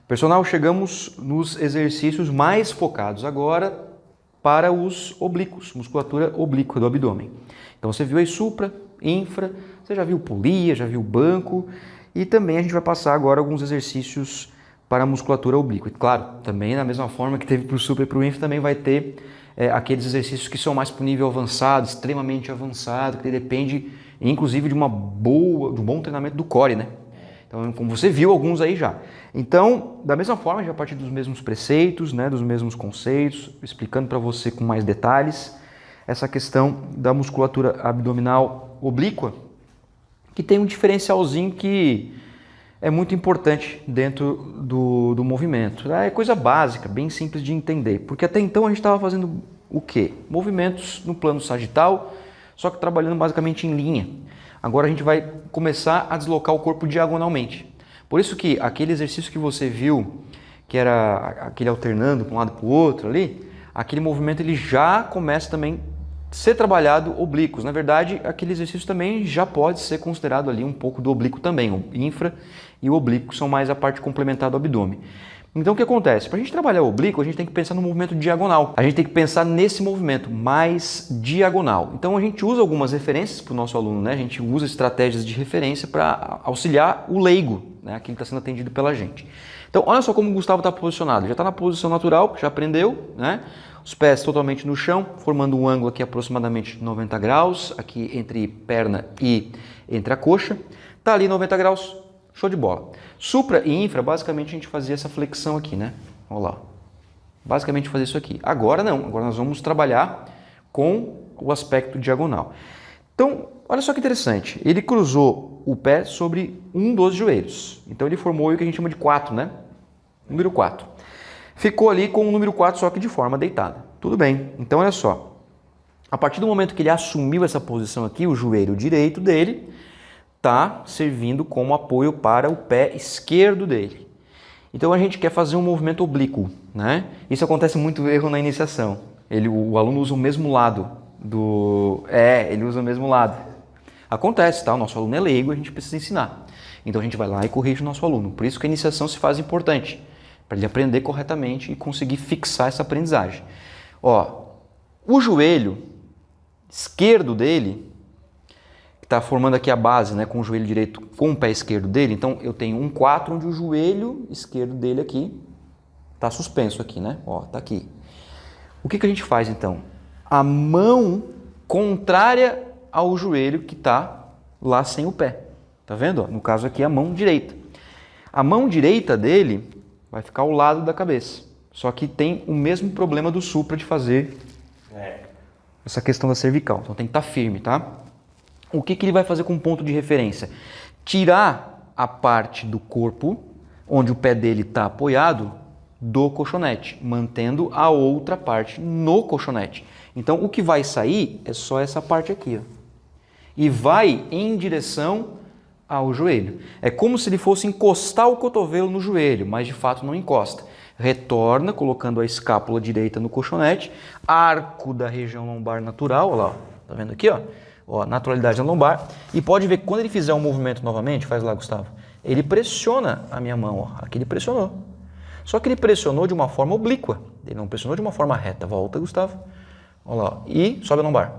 Personal, chegamos nos exercícios mais focados agora para os oblíquos, musculatura oblíqua do abdômen. Então você viu aí supra, infra, você já viu polia, já viu banco e também a gente vai passar agora alguns exercícios para a musculatura oblíqua. E claro, também da mesma forma que teve para o supra e para o infra, também vai ter aqueles exercícios que são mais para o nível avançado, extremamente avançado, que depende inclusive de um bom treinamento do core, né? Então, como você viu alguns aí já. Então, da mesma forma, já a partir dos mesmos preceitos, né, dos mesmos conceitos, explicando para você com mais detalhes essa questão da musculatura abdominal oblíqua, que tem um diferencialzinho que é muito importante dentro do movimento. É coisa básica, bem simples de entender, porque até então a gente estava fazendo o quê? Movimentos no plano sagital, só que trabalhando basicamente em linha. Agora a gente vai começar a deslocar o corpo diagonalmente. Por isso que aquele exercício que você viu, que era aquele alternando para um lado para o outro ali, aquele movimento ele já começa também a ser trabalhado oblíquos. Na verdade, aquele exercício também já pode ser considerado ali um pouco do oblíquo também. O infra e o oblíquo são mais a parte complementar do abdômen. Então o que acontece? Para a gente trabalhar o oblíquo, a gente tem que pensar no movimento diagonal. A gente tem que pensar nesse movimento mais diagonal. Então a gente usa algumas referências para o nosso aluno, né? A gente usa estratégias de referência para auxiliar o leigo, né? Aquele que está sendo atendido pela gente. Então olha só como o Gustavo está posicionado. Já está na posição natural, já aprendeu, né? Os pés totalmente no chão, formando um ângulo aqui aproximadamente 90 graus, aqui entre perna e entre a coxa. Está ali 90 graus. Show de bola. Supra e infra, basicamente a gente fazia essa flexão aqui, né? Olha lá. Basicamente fazer isso aqui. Agora não, agora nós vamos trabalhar com o aspecto diagonal. Então, olha só que interessante. Ele cruzou o pé sobre um dos joelhos. Então ele formou o que a gente chama de 4, né? Número 4. Ficou ali com o número 4, só que de forma deitada. Tudo bem. Então, olha só. A partir do momento que ele assumiu essa posição aqui, o joelho direito dele está servindo como apoio para o pé esquerdo dele. Então a gente quer fazer um movimento oblíquo, né? Isso acontece muito erro na iniciação. O aluno usa o mesmo lado ele usa o mesmo lado. Acontece, tá? O nosso aluno é leigo, a gente precisa ensinar. Então a gente vai lá e corrige o nosso aluno. Por isso que a iniciação se faz importante, para ele aprender corretamente e conseguir fixar essa aprendizagem. Ó, o joelho esquerdo dele está formando aqui a base, né, com o joelho direito com o pé esquerdo dele. Então eu tenho um 4 onde o joelho esquerdo dele aqui está suspenso aqui, né? Ó, tá aqui. O que a gente faz então? A mão contrária ao joelho que está lá sem o pé. Tá vendo? Ó, no caso aqui a mão direita. A mão direita dele vai ficar ao lado da cabeça. Só que tem o mesmo problema do supra de fazer essa questão da cervical. Então tem que estar firme, tá? O que ele vai fazer com ponto de referência? Tirar a parte do corpo onde o pé dele está apoiado do colchonete, mantendo a outra parte no colchonete. Então o que vai sair é só essa parte aqui, ó, e vai em direção ao joelho. É como se ele fosse encostar o cotovelo no joelho, mas de fato não encosta. Retorna colocando a escápula direita no colchonete, arco da região lombar natural, olha lá, ó, tá vendo aqui, ó? Ó, naturalidade na lombar, e pode ver que quando ele fizer um movimento novamente, faz lá, Gustavo, ele pressiona a minha mão, ó, aqui ele pressionou. Só que ele pressionou de uma forma oblíqua, ele não pressionou de uma forma reta. Volta, Gustavo, olha lá, ó, e sobe a lombar.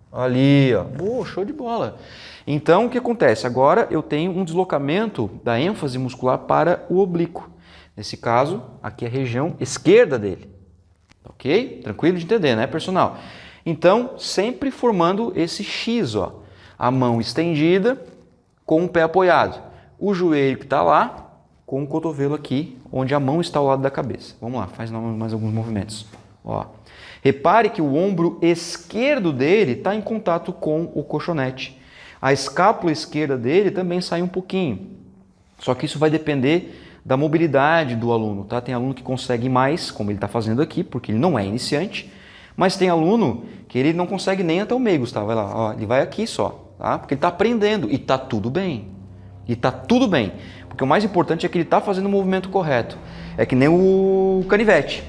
Ali, ó, boa, show de bola. Então, o que acontece? Agora eu tenho um deslocamento da ênfase muscular para o oblíquo. Nesse caso, aqui é a região esquerda dele. Ok? Tranquilo de entender, né, personal? Então, sempre formando esse X, ó. A mão estendida com o pé apoiado. O joelho que está lá com o cotovelo aqui, onde a mão está ao lado da cabeça. Vamos lá, faz mais alguns movimentos. Ó. Repare que o ombro esquerdo dele está em contato com o colchonete. A escápula esquerda dele também sai um pouquinho. Só que isso vai depender da mobilidade do aluno, tá? Tem aluno que consegue mais, como ele está fazendo aqui, porque ele não é iniciante. Mas tem aluno que ele não consegue nem até o meio, Gustavo. Vai lá, ó, ele vai aqui só, tá? Porque ele está aprendendo e está tudo bem. E está tudo bem. Porque o mais importante é que ele está fazendo o movimento correto. É que nem o canivete.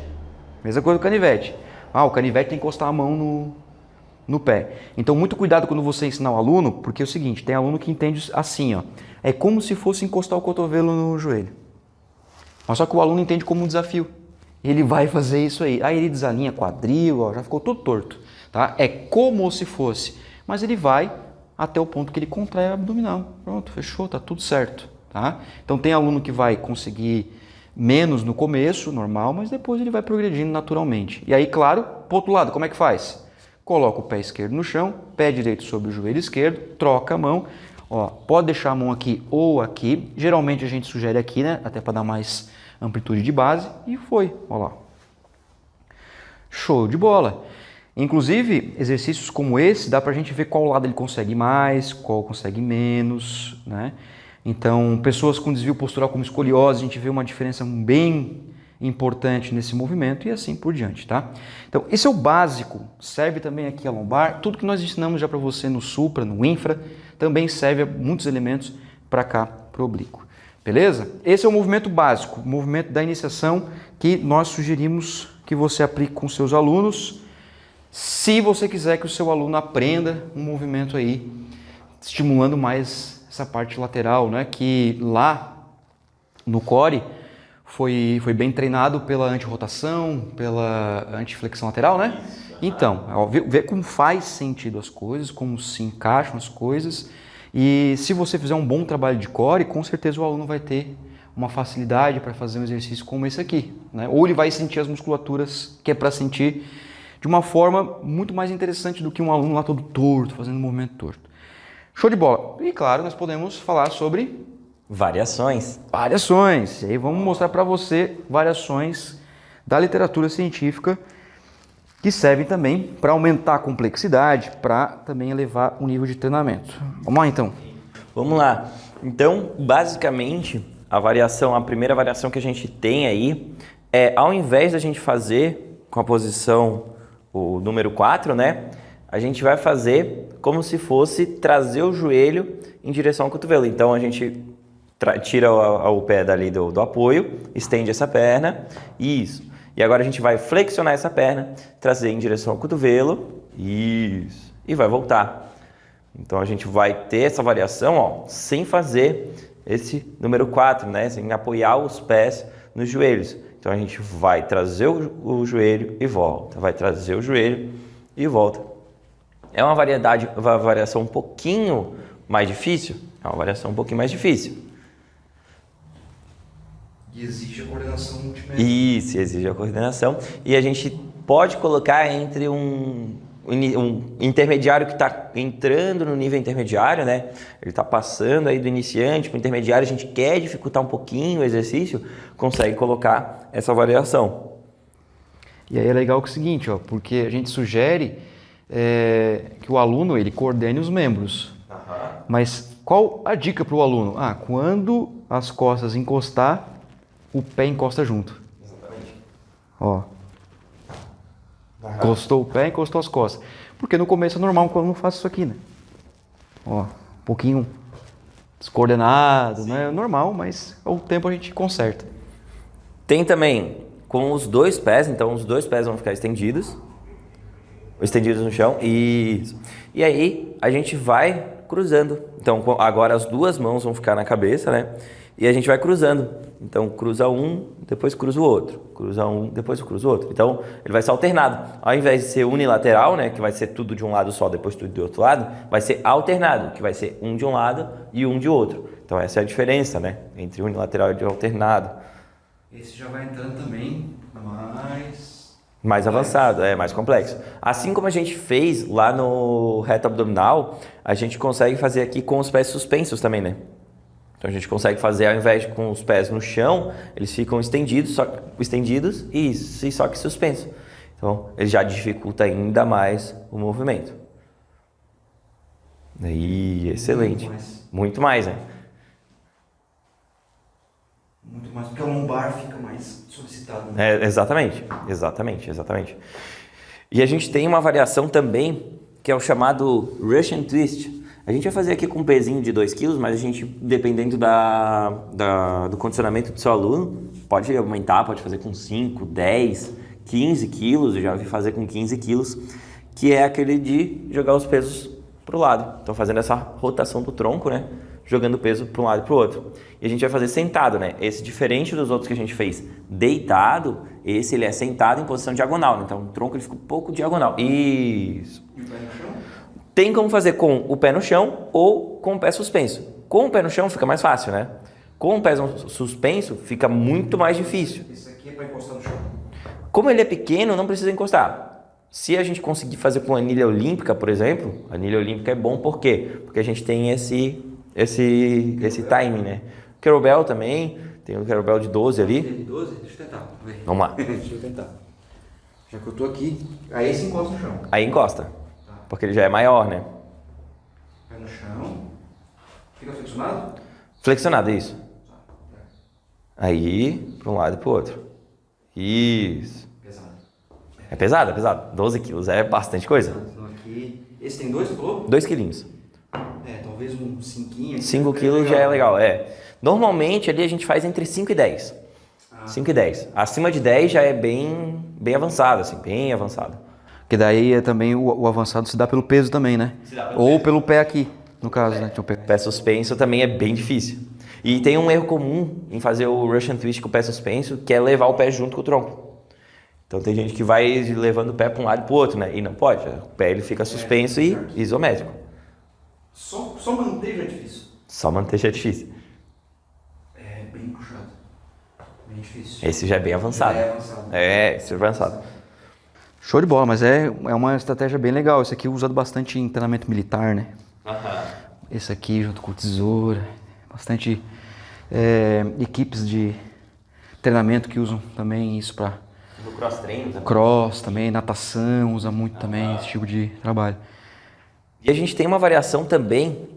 Mesma coisa do canivete. O canivete tem que encostar a mão no pé. Então, muito cuidado quando você ensinar o aluno, porque é o seguinte, tem aluno que entende assim, ó. É como se fosse encostar o cotovelo no joelho. Mas só que o aluno entende como um desafio. Ele vai fazer isso aí. Aí ele desalinha quadril, ó, já ficou todo torto. Tá? É como se fosse. Mas ele vai até o ponto que ele contrai a abdominal. Pronto, fechou, tá tudo certo. Tá? Então tem aluno que vai conseguir menos no começo, normal, mas depois ele vai progredindo naturalmente. E aí, claro, pro outro lado, como é que faz? Coloca o pé esquerdo no chão, pé direito sobre o joelho esquerdo, troca a mão. Ó, pode deixar a mão aqui ou aqui. Geralmente a gente sugere aqui, né? Até para dar mais amplitude de base. E foi, ó lá. Show de bola. Inclusive, exercícios como esse, dá pra gente ver qual lado ele consegue mais, qual consegue menos, né? Então, pessoas com desvio postural como escoliose, a gente vê uma diferença bem importante nesse movimento e assim por diante, tá? Então, esse é o básico, serve também aqui a lombar, tudo que nós ensinamos já para você no supra, no infra, também serve a muitos elementos para cá, para o oblíquo, beleza? Esse é o movimento básico, o movimento da iniciação que nós sugerimos que você aplique com seus alunos, se você quiser que o seu aluno aprenda um movimento aí, estimulando mais essa parte lateral, né? Que lá no core foi bem treinado pela anti-rotação, pela anti-flexão lateral, né? Então, vê como faz sentido as coisas, como se encaixam as coisas. E se você fizer um bom trabalho de core, com certeza o aluno vai ter uma facilidade para fazer um exercício como esse aqui, né? Ou ele vai sentir as musculaturas que é para sentir de uma forma muito mais interessante do que um aluno lá todo torto, fazendo um movimento torto. Show de bola! E claro, nós podemos falar sobre variações. Variações. E aí vamos mostrar para você variações da literatura científica que servem também para aumentar a complexidade, para também elevar o nível de treinamento. Vamos lá então. Vamos lá. Então, basicamente, a primeira variação que a gente tem aí é, ao invés da gente fazer com a posição o número 4, né? A gente vai fazer como se fosse trazer o joelho em direção ao cotovelo. Então, a gente tira o pé dali do apoio, estende essa perna, isso. E agora a gente vai flexionar essa perna, trazer em direção ao cotovelo, isso. E vai voltar. Então, a gente vai ter essa variação, ó, sem fazer esse número 4, né? Sem apoiar os pés nos joelhos. Então, a gente vai trazer o joelho e volta. Vai trazer o joelho e volta. É uma variação um pouquinho mais difícil? É uma variação um pouquinho mais difícil. E exige a coordenação multimédia. Isso, exige a coordenação. E a gente pode colocar entre um intermediário que está entrando no nível intermediário, né? Ele está passando aí do iniciante para o intermediário, a gente quer dificultar um pouquinho o exercício, consegue colocar essa variação. E aí é legal que é o seguinte, ó, porque a gente sugere que o aluno ele coordene os membros. Mas qual a dica para o aluno? Quando as costas encostar, o pé encosta junto. Exatamente. Ó. Encostou o pé, encostou as costas. Porque no começo é normal que o aluno faça isso aqui, né? Ó, um pouquinho descoordenado, né? É normal, mas ao tempo a gente conserta. Tem também com os dois pés, então os dois pés vão ficar estendidos no chão. E aí a gente vai cruzando. Então agora as duas mãos vão ficar na cabeça, né? E a gente vai cruzando. Então cruza um, depois cruza o outro. Cruza um, depois cruza o outro. Então ele vai ser alternado. Ao invés de ser unilateral, né, que vai ser tudo de um lado só, depois tudo do outro lado, vai ser alternado, que vai ser um de um lado e um de outro. Então essa é a diferença, né, entre unilateral e alternado. Esse já vai entrando também mais avançado, mais complexo. Assim como a gente fez lá no reto abdominal, a gente consegue fazer aqui com os pés suspensos também, né? Então a gente consegue fazer, ao invés de com os pés no chão, eles ficam estendidos e só que suspensos. Então ele já dificulta ainda mais o movimento. E excelente. Muito mais, né? Muito mais, porque o lombar fica mais solicitado. Né? Exatamente. E a gente tem uma variação também, que é o chamado Russian Twist. A gente vai fazer aqui com um pezinho de 2 kg, mas a gente, dependendo do condicionamento do seu aluno, pode aumentar, pode fazer com 5, 10, 15 quilos, eu já vi fazer com 15 quilos, que é aquele de jogar os pesos para o lado. Então fazendo essa rotação do tronco, né? jogando peso para um lado e para o outro. E a gente vai fazer sentado, né? Esse, diferente dos outros que a gente fez deitado, esse ele é sentado em posição diagonal, né? Então o tronco ele fica um pouco diagonal. Isso. E o pé no chão? Tem como fazer com o pé no chão ou com o pé suspenso. Com o pé no chão fica mais fácil, né? Com o pé suspenso fica muito mais difícil. Esse aqui é para encostar no chão. Como ele é pequeno, não precisa encostar. Se a gente conseguir fazer com anilha olímpica, por exemplo, a anilha olímpica é bom por quê? Porque a gente tem esse timing, né? Kettlebell também, tem o kettlebell de 12 ali. De 12? Deixa eu tentar. Vamos lá. Deixa eu tentar. Já que eu tô aqui, aí esse encosta no chão. Aí encosta, porque ele já é maior, né? Pé no chão. Fica flexionado? Flexionado, isso. Aí, para um lado e para o outro. Isso. Pesado. É pesado, é pesado. 12 quilos é bastante coisa. Então aqui... Esse tem 2, falou? 2 quilinhos. Talvez um 5. 5 quilos já é legal, Normalmente ali a gente faz entre 5 e 10. 5 e 10. Acima de 10 já é bem avançado, assim, bem avançado. Porque daí é também o avançado se dá pelo peso também, né? Ou pelo pé aqui, no caso, né? Pé suspenso também é bem difícil. E tem um erro comum em fazer o Russian Twist com o pé suspenso, que é levar o pé junto com o tronco. Então tem gente que vai levando o pé para um lado e para o outro, né? E não pode. O pé ele fica suspenso e isométrico. Só manter já é difícil. Só manter já é difícil. É bem puxado. Bem difícil. Esse já é bem avançado. Esse é avançado. Show de bola, mas é uma estratégia bem legal. Esse aqui é usado bastante em treinamento militar, né? Esse aqui junto com o tesoura. Bastante equipes de treinamento que usam também isso para... No cross treino também. Cross também, natação, usa muito também esse tipo de trabalho. E a gente tem uma variação também,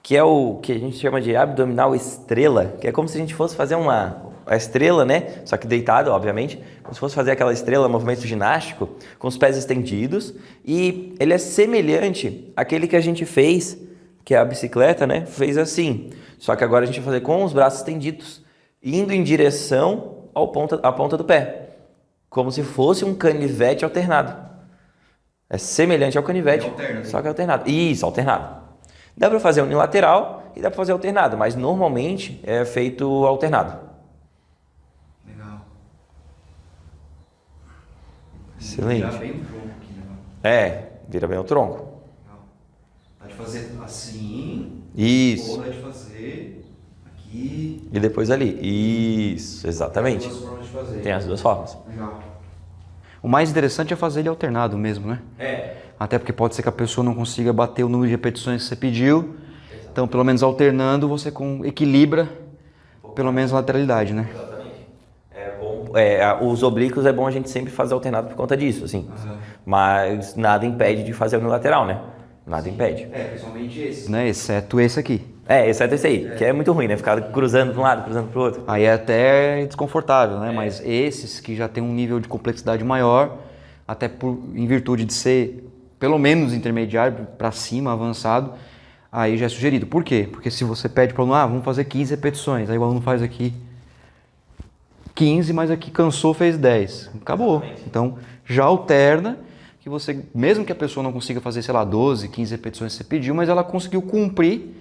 que é o que a gente chama de abdominal estrela, que é como se a gente fosse fazer a estrela, né? Só que deitado, obviamente, como se fosse fazer aquela estrela, movimento ginástico, com os pés estendidos, e ele é semelhante àquele que a gente fez, que é a bicicleta, né? Fez assim, só que agora a gente vai fazer com os braços estendidos, indo em direção à ponta do pé, como se fosse um canivete alternado. É semelhante ao canivete, só que alternado. Isso, alternado. Dá para fazer unilateral e dá para fazer alternado, mas normalmente é feito alternado. Legal. Excelente. Vira bem o tronco aqui, né? Vira bem o tronco. Legal. Dá de fazer assim. Isso. Ou dá de fazer aqui. E depois ali. Isso, exatamente. Tem as duas formas de fazer. Tem as duas formas. Legal. O mais interessante é fazer ele alternado mesmo, né? Até porque pode ser que a pessoa não consiga bater o número de repetições que você pediu. Então, pelo menos alternando, você equilibra pelo menos a lateralidade, né? Exatamente. É bom. Os oblíquos é bom a gente sempre fazer alternado por conta disso, assim. Mas nada impede de fazer unilateral, né? Nada impede. Principalmente esse. Né? Exceto esse aqui. Exceto esse aí, que é muito ruim, né? Ficar cruzando para um lado, cruzando para o outro. Aí é até desconfortável, né? Mas esses que já tem um nível de complexidade maior, até em virtude de ser pelo menos intermediário para cima, avançado, aí já é sugerido. Por quê? Porque se você pede para o aluno, vamos fazer 15 repetições, aí o aluno faz aqui 15, mas aqui cansou, fez 10. Acabou. Exatamente. Então já alterna, que você, mesmo que a pessoa não consiga fazer, sei lá, 12, 15 repetições que você pediu, mas ela conseguiu cumprir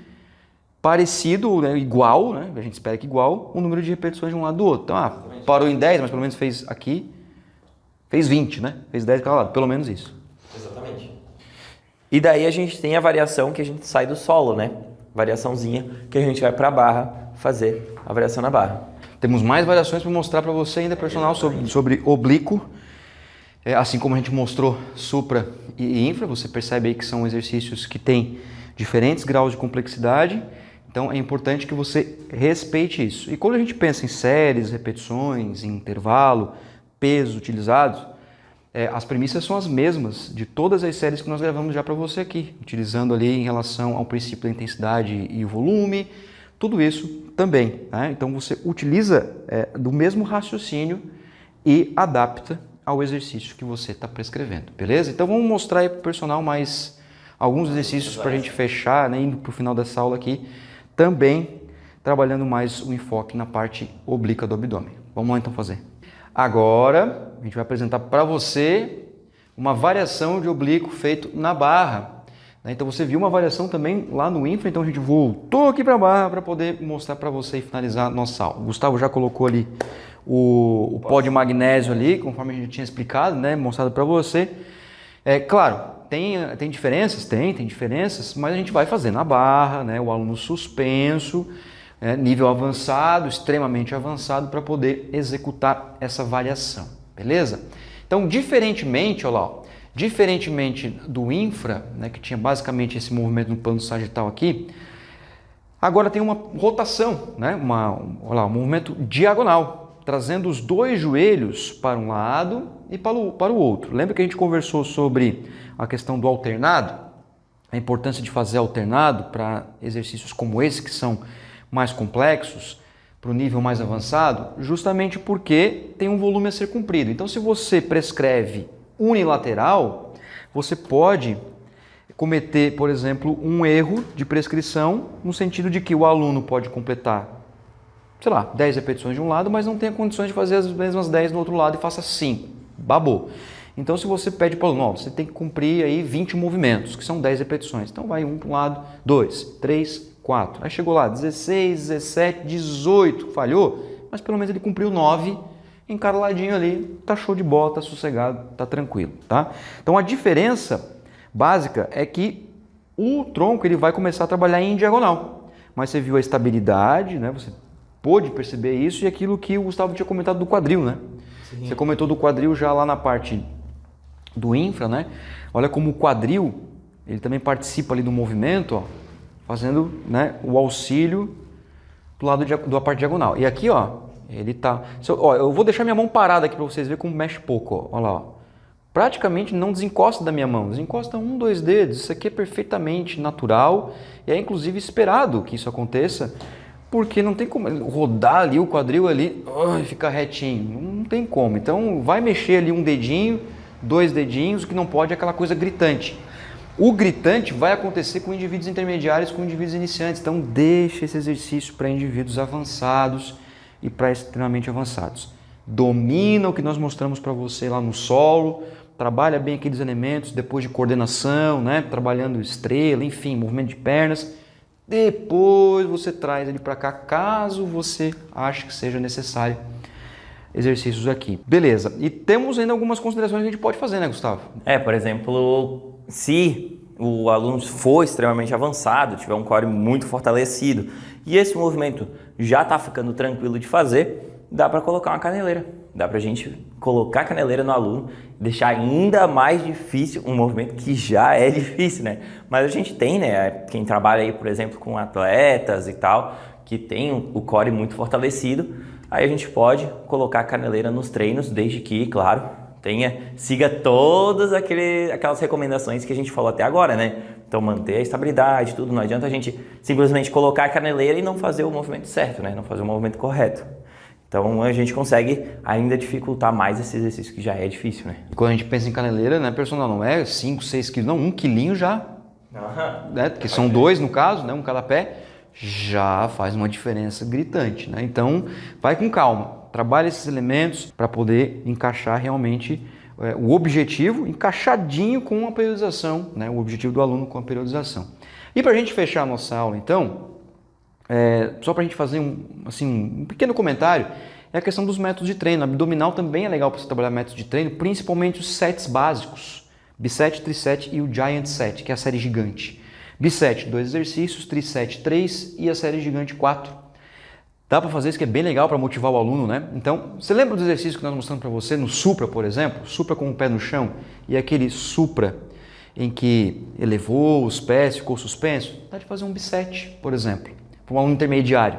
parecido, né, igual, né, a gente espera que igual, o número de repetições de um lado do outro. Então, parou em 10, mas pelo menos fez aqui, fez 20, né? Fez 10 de cada lado, pelo menos isso. Exatamente. E daí a gente tem a variação que a gente sai do solo, né? Variaçãozinha que a gente vai para a barra fazer a variação na barra. Temos mais variações para mostrar para você ainda, personal, sobre oblíquo. Assim como a gente mostrou supra e infra, você percebe aí que são exercícios que têm diferentes graus de complexidade. Então é importante que você respeite isso. E quando a gente pensa em séries, repetições, em intervalo, pesos utilizados, as premissas são as mesmas de todas as séries que nós gravamos já para você aqui, utilizando ali em relação ao princípio da intensidade e volume, tudo isso também, né? Então você utiliza do mesmo raciocínio e adapta ao exercício que você está prescrevendo, beleza? Então vamos mostrar aí para o personal mais alguns exercícios para a gente fechar, né, indo para o final dessa aula aqui, também trabalhando mais o enfoque na parte oblíqua do abdômen. Vamos lá então fazer. Agora a gente vai apresentar para você uma variação de oblíquo feito na barra. Então você viu uma variação também lá no infra, então a gente voltou aqui para a barra para poder mostrar para você e finalizar a nossa aula. O Gustavo já colocou ali o pó de magnésio ali, conforme a gente tinha explicado, né, mostrado para você. Claro, tem diferenças? Tem diferenças, mas a gente vai fazer na barra, né, o aluno suspenso, nível avançado, extremamente avançado, para poder executar essa variação, beleza? Então, diferentemente, olha lá, ó, diferentemente do infra, né, que tinha basicamente esse movimento no plano sagital aqui, agora tem uma rotação, né, olha lá, um movimento diagonal, trazendo os dois joelhos para um lado e para o outro. Lembra que a gente conversou sobre a questão do alternado? A importância de fazer alternado para exercícios como esse, que são mais complexos, para o nível mais avançado, justamente porque tem um volume a ser cumprido. Então, se você prescreve unilateral, você pode cometer, por exemplo, um erro de prescrição, no sentido de que o aluno pode completar, sei lá, 10 repetições de um lado, mas não tenha condições de fazer as mesmas 10 no outro lado e faça 5. Babou. Então, se você pede para o aluno, você tem que cumprir aí 20 movimentos, que são 10 repetições. Então, vai um para um lado, 2, 3, 4. Aí chegou lá, 16, 17, 18, falhou, mas pelo menos ele cumpriu 9, encarladinho ali, tá show de bola, tá sossegado, tá tranquilo, tá? Então, a diferença básica é que o tronco ele vai começar a trabalhar em diagonal, mas você viu a estabilidade, né? Você pôde perceber isso e aquilo que o Gustavo tinha comentado do quadril, né? Sim. Você comentou do quadril já lá na parte do infra, né? Olha como o quadril, ele também participa ali do movimento, ó, fazendo, né, o auxílio do lado da parte diagonal. E aqui, ó, ele tá... eu vou deixar minha mão parada aqui para vocês verem como mexe pouco, ó. Olha lá, ó. Praticamente não desencosta da minha mão, desencosta 1, 2 dedos. Isso aqui é perfeitamente natural e é inclusive esperado que isso aconteça, porque não tem como rodar ali o quadril ali e ficar retinho, não tem como. Então vai mexer ali um dedinho, 2 dedinhos, o que não pode é aquela coisa gritante. O gritante vai acontecer com indivíduos intermediários, com indivíduos iniciantes, então deixa esse exercício para indivíduos avançados e para extremamente avançados. Domina o que nós mostramos para você lá no solo, trabalha bem aqueles elementos depois de coordenação, né? Trabalhando estrela, enfim, movimento de pernas. Depois você traz ele para cá, caso você ache que seja necessário exercícios aqui. Beleza, e temos ainda algumas considerações que a gente pode fazer, né, Gustavo? Por exemplo, se o aluno for extremamente avançado, tiver um core muito fortalecido e esse movimento já está ficando tranquilo de fazer, dá para colocar uma caneleira. Dá para a gente colocar a caneleira no aluno, deixar ainda mais difícil um movimento que já é difícil, né? Mas a gente tem, né? Quem trabalha aí, por exemplo, com atletas e tal, que tem o core muito fortalecido, aí a gente pode colocar a caneleira nos treinos, desde que, claro, siga todas aquelas recomendações que a gente falou até agora, né? Então, manter a estabilidade, tudo. Não adianta a gente simplesmente colocar a caneleira e não fazer o movimento certo, né? Não fazer o movimento correto. Então, a gente consegue ainda dificultar mais esse exercício, que já é difícil, né? Quando a gente pensa em caneleira, né, personal, não é 5, 6 quilos, não, 1 quilinho já, né? Porque são 2 no caso, né, um cada pé, já faz uma diferença gritante, né? Então, vai com calma, trabalha esses elementos para poder encaixar realmente o objetivo, encaixadinho com a periodização, né? O objetivo do aluno com a periodização. E para a gente fechar a nossa aula, então, só para a gente fazer um pequeno comentário, é a questão dos métodos de treino. Abdominal também é legal para você trabalhar métodos de treino, principalmente os sets básicos, biset, triset e o giant set, que é a série gigante. Biset, 2 exercícios, triset, 3 e a série gigante, 4. Dá para fazer isso, que é bem legal para motivar o aluno, né? Então, você lembra do exercício que nós mostramos para você no supra, por exemplo? Supra com o pé no chão e aquele supra em que elevou os pés, ficou suspenso? Dá de fazer um biset, por exemplo, para um aluno intermediário.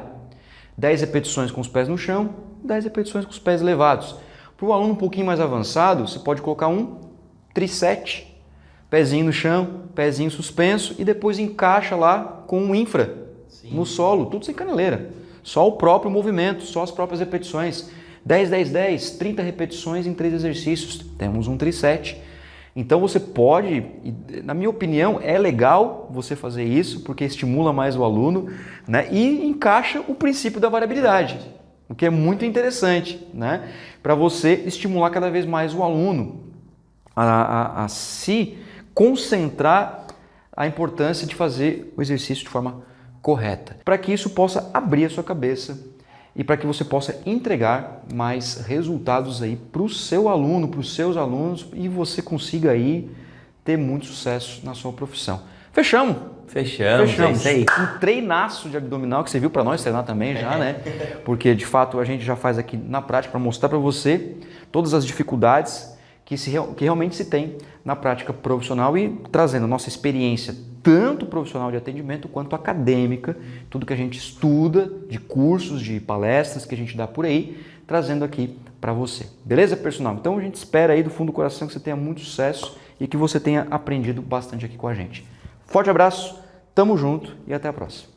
10 repetições com os pés no chão, 10 repetições com os pés elevados. Para um aluno um pouquinho mais avançado, você pode colocar um triset, pezinho no chão, pezinho suspenso e depois encaixa lá com um infra. Sim. No solo, tudo sem caneleira. Só o próprio movimento, só as próprias repetições. 10, 10, 10, 30 repetições em 3 exercícios. Temos um triset. Então você pode, na minha opinião, é legal você fazer isso, porque estimula mais o aluno, né? E encaixa o princípio da variabilidade, o que é muito interessante, né? Para você estimular cada vez mais o aluno a se concentrar a importância de fazer o exercício de forma correta, para que isso possa abrir a sua cabeça e para que você possa entregar mais resultados aí para o seu aluno, para os seus alunos e você consiga aí ter muito sucesso na sua profissão. Fechamos? Fechamos. É isso aí. Um treinaço de abdominal que você viu para nós treinar também já, né? Porque de fato a gente já faz aqui na prática para mostrar para você todas as dificuldades que realmente se tem na prática profissional e trazendo nossa experiência tanto profissional de atendimento quanto acadêmica, tudo que a gente estuda, de cursos, de palestras que a gente dá por aí, trazendo aqui para você. Beleza, personal? Então a gente espera aí do fundo do coração que você tenha muito sucesso e que você tenha aprendido bastante aqui com a gente. Forte abraço, tamo junto e até a próxima.